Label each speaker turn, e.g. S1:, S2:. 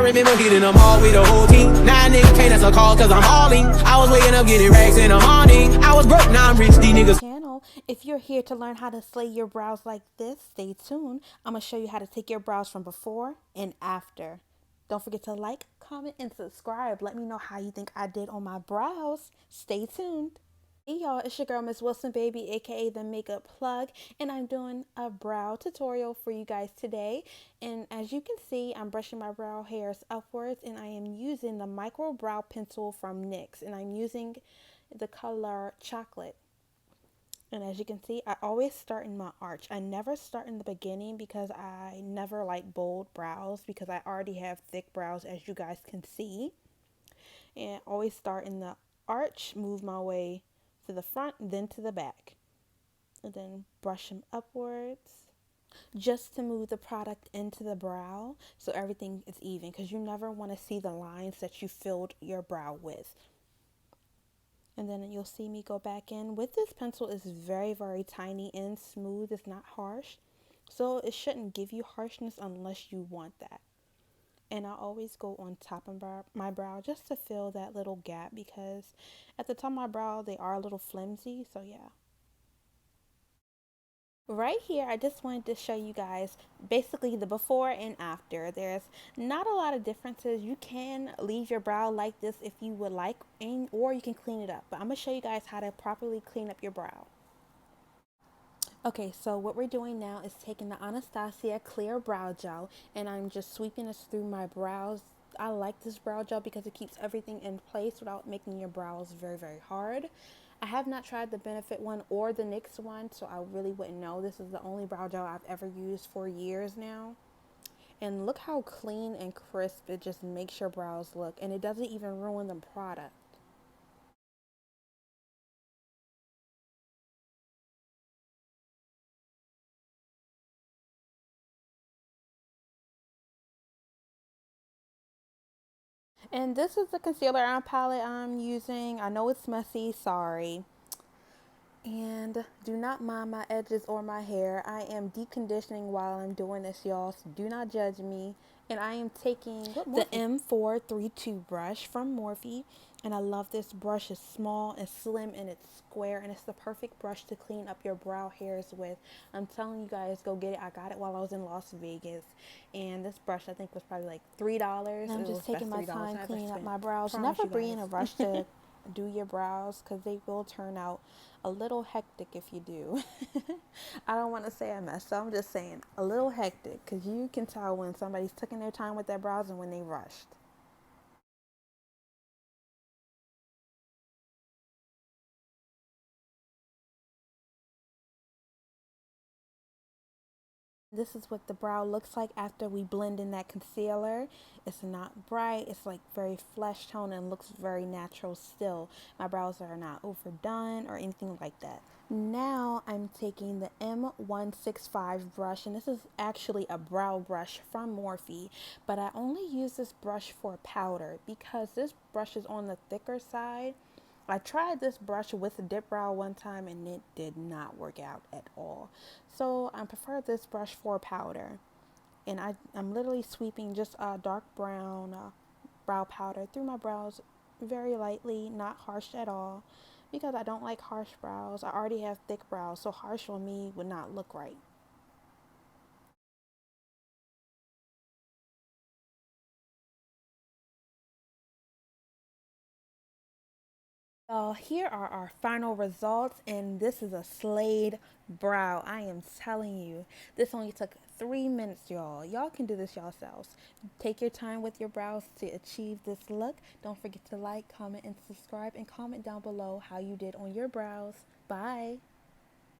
S1: I remember hitting them all with the whole team. Now niggas can't answer calls cause I'm hauling. I was waking up getting racks in the morning. I was broke, now I'm rich, these niggas.
S2: Channel. If you're here to learn how to slay your brows like this, stay tuned. I'm going to show you how to take your brows from before and after. Don't forget to like, comment, and subscribe. Let me know how you think I did on my brows. Stay tuned. Hey y'all, it's your girl Miss Wilson Baby, aka the Makeup Plug, and I'm doing a brow tutorial for you guys today. And as you can see, I'm brushing my brow hairs upwards, and I am using the micro brow pencil from NYX, and I'm using the color chocolate. And as you can see, I always start in my arch. I never start in the beginning because I never like bold brows because I already have thick brows, as you guys can see. And always start in the arch, move my way to the front, then to the back. And then brush them upwards just to move the product into the brow so everything is even, because you never want to see the lines that you filled your brow with. And then you'll see me go back in with this pencil. Is very, very tiny and smooth. It's not harsh, so it shouldn't give you harshness unless you want that. And I always go on top of my brow just to fill that little gap, because at the top of my brow they are a little flimsy. So yeah, right here I just wanted to show you guys basically the before and after. There's not a lot of differences. You can leave your brow like this if you would like, and or you can clean it up, but I'm gonna show you guys how to properly clean up your brow. Okay, so what we're doing now is taking the Anastasia clear brow gel, and I'm just sweeping this through my brows. I like this brow gel because it keeps everything in place without making your brows very, very hard. I have not tried the Benefit one or the NYX one, so I really wouldn't know. This is the only brow gel I've ever used for years now. And look how clean and crisp it just makes your brows look, and it doesn't even ruin the product. And this is the concealer eye palette I'm using. I know it's messy, sorry. And do not mind my edges or my hair. I am deconditioning while I'm doing this, y'all, so do not judge me. And I am taking the M432 brush from Morphe. And I love this brush. It's small and slim and it's square, and it's the perfect brush to clean up your brow hairs with. I'm telling you guys, go get it. I got it while I was in Las Vegas, and this brush I think was probably like $3. I'm just taking my time cleaning up my brows. Never be in a rush to do your brows, because they will turn out a little hectic if you do. I don't want to say a mess, so I'm just saying a little hectic, because you can tell when somebody's taking their time with their brows and when they rushed. This is what the brow looks like after we blend in that concealer. It's not bright. It's like very flesh tone and looks very natural still. My brows are not overdone or anything like that. Now I'm taking the M165 brush, and this is actually a brow brush from Morphe, but I only use this brush for powder because this brush is on the thicker side. I tried this brush with a dip brow one time and it did not work out at all. So I prefer this brush for powder. And I'm literally sweeping just a dark brown brow powder through my brows very lightly, not harsh at all, because I don't like harsh brows. I already have thick brows, so harsh on me would not look right. So here are our final results, and this is a slayed brow. I am telling you, this only took 3 minutes, y'all. Y'all can do this yourselves. Take your time with your brows to achieve this look. Don't forget to like, comment, and subscribe, and comment down below how you did on your brows. Bye.